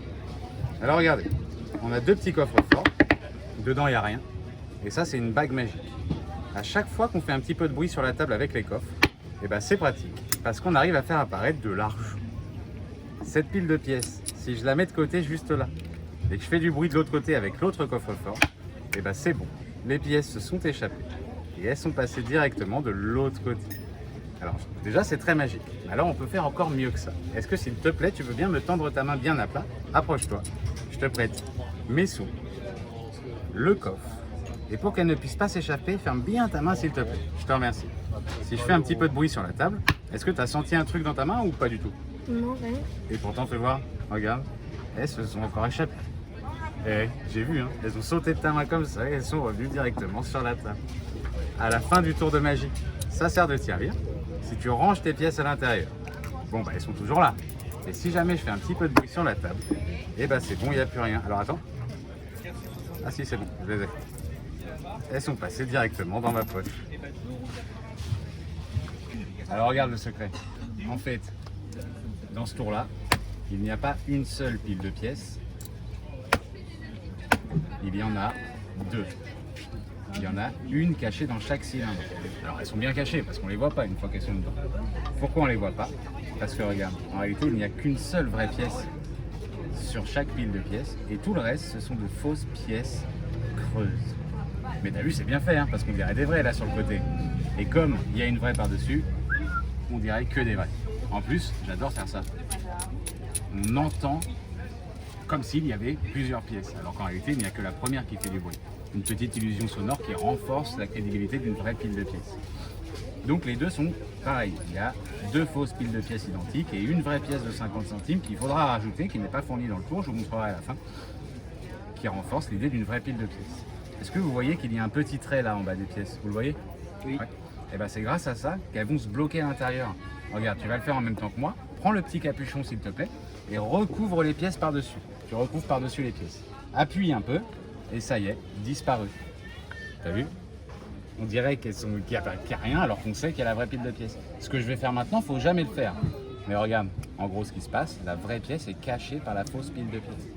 go. Alors regardez, on a deux petits coffres forts. Dedans, il n'y a rien. Et ça, c'est une bague magique. À chaque fois qu'on fait un petit peu de bruit sur la table avec les coffres, et ben c'est pratique. Parce qu'on arrive à faire apparaître de l'argent. Cette pile de pièces, si je la mets de côté juste là, et que je fais du bruit de l'autre côté avec l'autre coffre-fort, et ben c'est bon. Les pièces se sont échappées. Et elles sont passées directement de l'autre côté. Alors déjà, c'est très magique. Alors on peut faire encore mieux que ça. Est-ce que s'il te plaît, tu veux bien me tendre ta main bien à plat? Approche-toi. Je te prête mes sous, le coffre. Et pour qu'elle ne puisse pas s'échapper, ferme bien ta main s'il te plaît. Je te remercie. Si je fais un petit peu de bruit sur la table, est-ce que tu as senti un truc dans ta main ou pas du tout? Non, rien. Et pourtant, fais voir. Regarde. Elles se sont encore échappées. Eh, j'ai vu, hein. Elles ont sauté de ta main comme ça et elles sont revenues directement sur la table. À la fin du tour de magie, ça sert de servir si tu ranges tes pièces à l'intérieur. Bon, bah elles sont toujours là. Et si jamais je fais un petit peu de bruit sur la table, eh ben c'est bon, il n'y a plus rien. Alors attends. Ah si, c'est bon, je les ai. Elles sont passées directement dans ma poche. Alors regarde le secret. En fait, dans ce tour-là, il n'y a pas une seule pile de pièces. Il y en a deux. Il y en a une cachée dans chaque cylindre. Alors elles sont bien cachées parce qu'on ne les voit pas une fois qu'elles sont dedans. Pourquoi on ne les voit pas? Parce que regarde, en réalité il n'y a qu'une seule vraie pièce sur chaque pile de pièces et tout le reste ce sont de fausses pièces creuses. Mais t'as vu, c'est bien fait hein, parce qu'on dirait des vraies là sur le côté. Et comme il y a une vraie par-dessus, on dirait que des vraies. En plus, j'adore faire ça. On entend comme s'il y avait plusieurs pièces, alors qu'en réalité il n'y a que la première qui fait du bruit. Une petite illusion sonore qui renforce la crédibilité d'une vraie pile de pièces. Donc les deux sont pareils. Il y a deux fausses piles de pièces identiques et une vraie pièce de 50 centimes qu'il faudra rajouter, qui n'est pas fournie dans le tour, je vous montrerai à la fin, qui renforce l'idée d'une vraie pile de pièces. Est-ce que vous voyez qu'il y a un petit trait là en bas des pièces? Vous le voyez? Oui. Ouais. Et bien c'est grâce à ça qu'elles vont se bloquer à l'intérieur. Regarde, tu vas le faire en même temps que moi. Prends le petit capuchon s'il te plaît et recouvre les pièces par-dessus. Tu recouvres par-dessus les pièces. Appuie un peu et ça y est, disparu. T'as vu? On dirait qu'il n'y a rien alors qu'on sait qu'il y a la vraie pile de pièces. Ce que je vais faire maintenant, il ne faut jamais le faire. Mais regarde, en gros ce qui se passe, la vraie pièce est cachée par la fausse pile de pièces.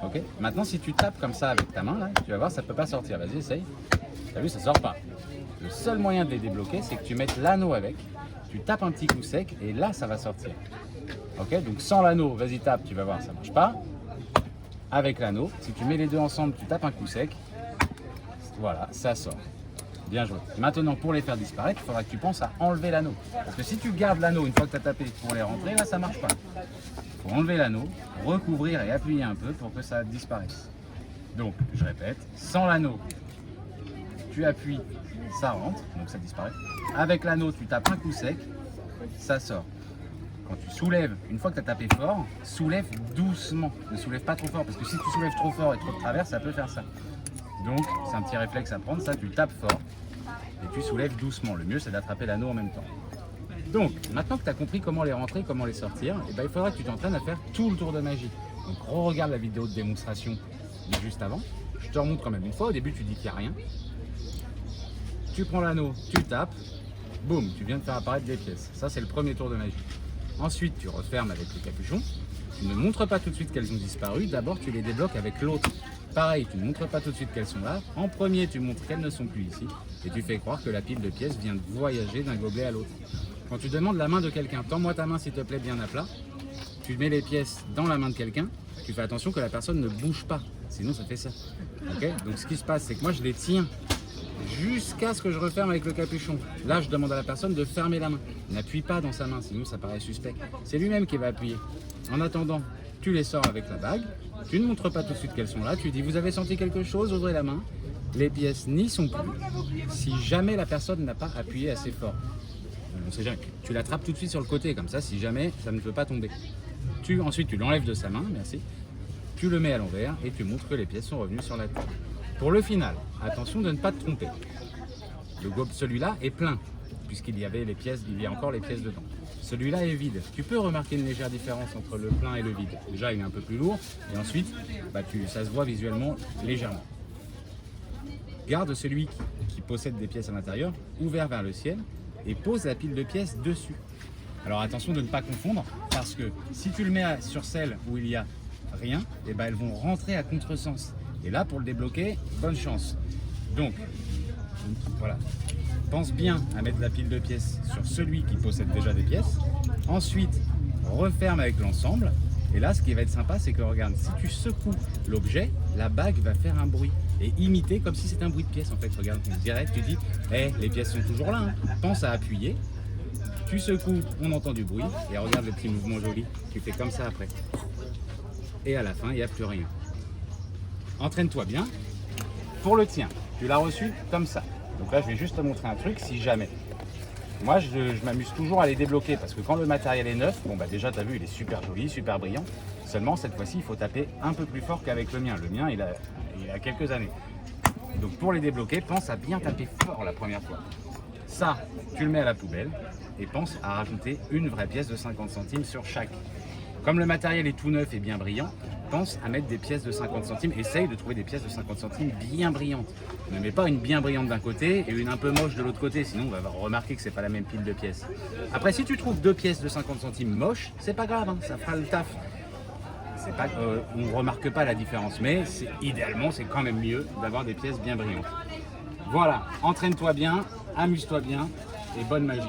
Ok? Maintenant si tu tapes comme ça avec ta main, là, tu vas voir ça ne peut pas sortir. Vas-y, essaye. T'as vu, ça ne sort pas. Le seul moyen de les débloquer, c'est que tu mettes l'anneau avec, tu tapes un petit coup sec et là ça va sortir. Ok? Donc sans l'anneau, vas-y tape, tu vas voir, ça ne marche pas. Avec l'anneau, si tu mets les deux ensemble, tu tapes un coup sec, voilà, ça sort. Bien joué. Maintenant, pour les faire disparaître, il faudra que tu penses à enlever l'anneau. Parce que si tu gardes l'anneau une fois que tu as tapé pour les rentrer, là, ça ne marche pas. Il faut enlever l'anneau, recouvrir et appuyer un peu pour que ça disparaisse. Donc, je répète, sans l'anneau, tu appuies, ça rentre, donc ça disparaît. Avec l'anneau, tu tapes un coup sec, ça sort. Quand tu soulèves, une fois que tu as tapé fort, soulève doucement. Ne soulève pas trop fort, parce que si tu soulèves trop fort et trop de travers, ça peut faire ça. Donc, c'est un petit réflexe à prendre, ça, tu tapes fort et tu soulèves doucement. Le mieux, c'est d'attraper l'anneau en même temps. Donc, maintenant que tu as compris comment les rentrer, comment les sortir, eh ben, il faudra que tu t'entraînes à faire tout le tour de magie. Donc, regarde la vidéo de démonstration juste avant. Je te remontre quand même une fois. Au début, tu dis qu'il n'y a rien. Tu prends l'anneau, tu tapes, boum, tu viens de faire apparaître des pièces. Ça, c'est le premier tour de magie. Ensuite, tu refermes avec le capuchon. Tu ne montres pas tout de suite qu'elles ont disparu. D'abord, tu les débloques avec l'autre. Pareil, tu ne montres pas tout de suite qu'elles sont là. En premier, tu montres qu'elles ne sont plus ici. Et tu fais croire que la pile de pièces vient de voyager d'un gobelet à l'autre. Quand tu demandes la main de quelqu'un, tends-moi ta main s'il te plaît bien à plat. Tu mets les pièces dans la main de quelqu'un. Tu fais attention que la personne ne bouge pas. Sinon, ça fait ça. Okay? Donc, ce qui se passe, c'est que moi, je les tiens jusqu'à ce que je referme avec le capuchon. Là, je demande à la personne de fermer la main. N'appuie pas dans sa main, sinon ça paraît suspect. C'est lui-même qui va appuyer. En attendant, tu les sors avec la bague. Tu ne montres pas tout de suite qu'elles sont là. Tu dis, vous avez senti quelque chose? Ouvrez la main. Les pièces n'y sont plus. Si jamais la personne n'a pas appuyé assez fort. On sait jamais. Tu l'attrapes tout de suite sur le côté, comme ça, si jamais ça ne peut pas tomber. Ensuite, tu l'enlèves de sa main, merci. Tu le mets à l'envers et tu montres que les pièces sont revenues sur la table. Pour le final, attention de ne pas te tromper. Celui-là est plein, puisqu'il y avait les pièces, il y a encore les pièces dedans. Celui-là est vide. Tu peux remarquer une légère différence entre le plein et le vide. Déjà, il est un peu plus lourd, et ensuite, ça se voit visuellement légèrement. Garde celui qui possède des pièces à l'intérieur, ouvert vers le ciel, et pose la pile de pièces dessus. Alors attention de ne pas confondre, parce que si tu le mets sur celle où il y a rien, et ben elles vont rentrer à contresens. Et là, pour le débloquer, bonne chance. Donc, voilà. Pense bien à mettre la pile de pièces sur celui qui possède déjà des pièces. Ensuite, referme avec l'ensemble. Et là, ce qui va être sympa, c'est que regarde, si tu secoues l'objet, la bague va faire un bruit et imiter comme si c'était un bruit de pièce. En fait, regarde, direct, tu dis, hey, les pièces sont toujours là. Hein. Pense à appuyer. Tu secoues, on entend du bruit. Et regarde le petit mouvement joli. Tu fais comme ça après. Et à la fin, il n'y a plus rien. Entraîne-toi bien. Pour le tien, tu l'as reçu comme ça. Donc là, je vais juste te montrer un truc, si jamais. Moi, je m'amuse toujours à les débloquer parce que quand le matériel est neuf, bon bah déjà, tu as vu, il est super joli, super brillant. Seulement, cette fois-ci, il faut taper un peu plus fort qu'avec le mien. Le mien, il a quelques années. Donc pour les débloquer, pense à bien taper fort la première fois. Ça, tu le mets à la poubelle et pense à rajouter une vraie pièce de 50 centimes sur chaque. Comme le matériel est tout neuf et bien brillant, pense à mettre des pièces de 50 centimes. Essaye de trouver des pièces de 50 centimes bien brillantes. Ne mets pas une bien brillante d'un côté et une un peu moche de l'autre côté, sinon on va remarquer que c'est pas la même pile de pièces. Après, si tu trouves deux pièces de 50 centimes moches, c'est pas grave, hein, ça fera le taf. On ne remarque pas la différence, mais idéalement, c'est quand même mieux d'avoir des pièces bien brillantes. Voilà, entraîne-toi bien, amuse-toi bien et bonne magie.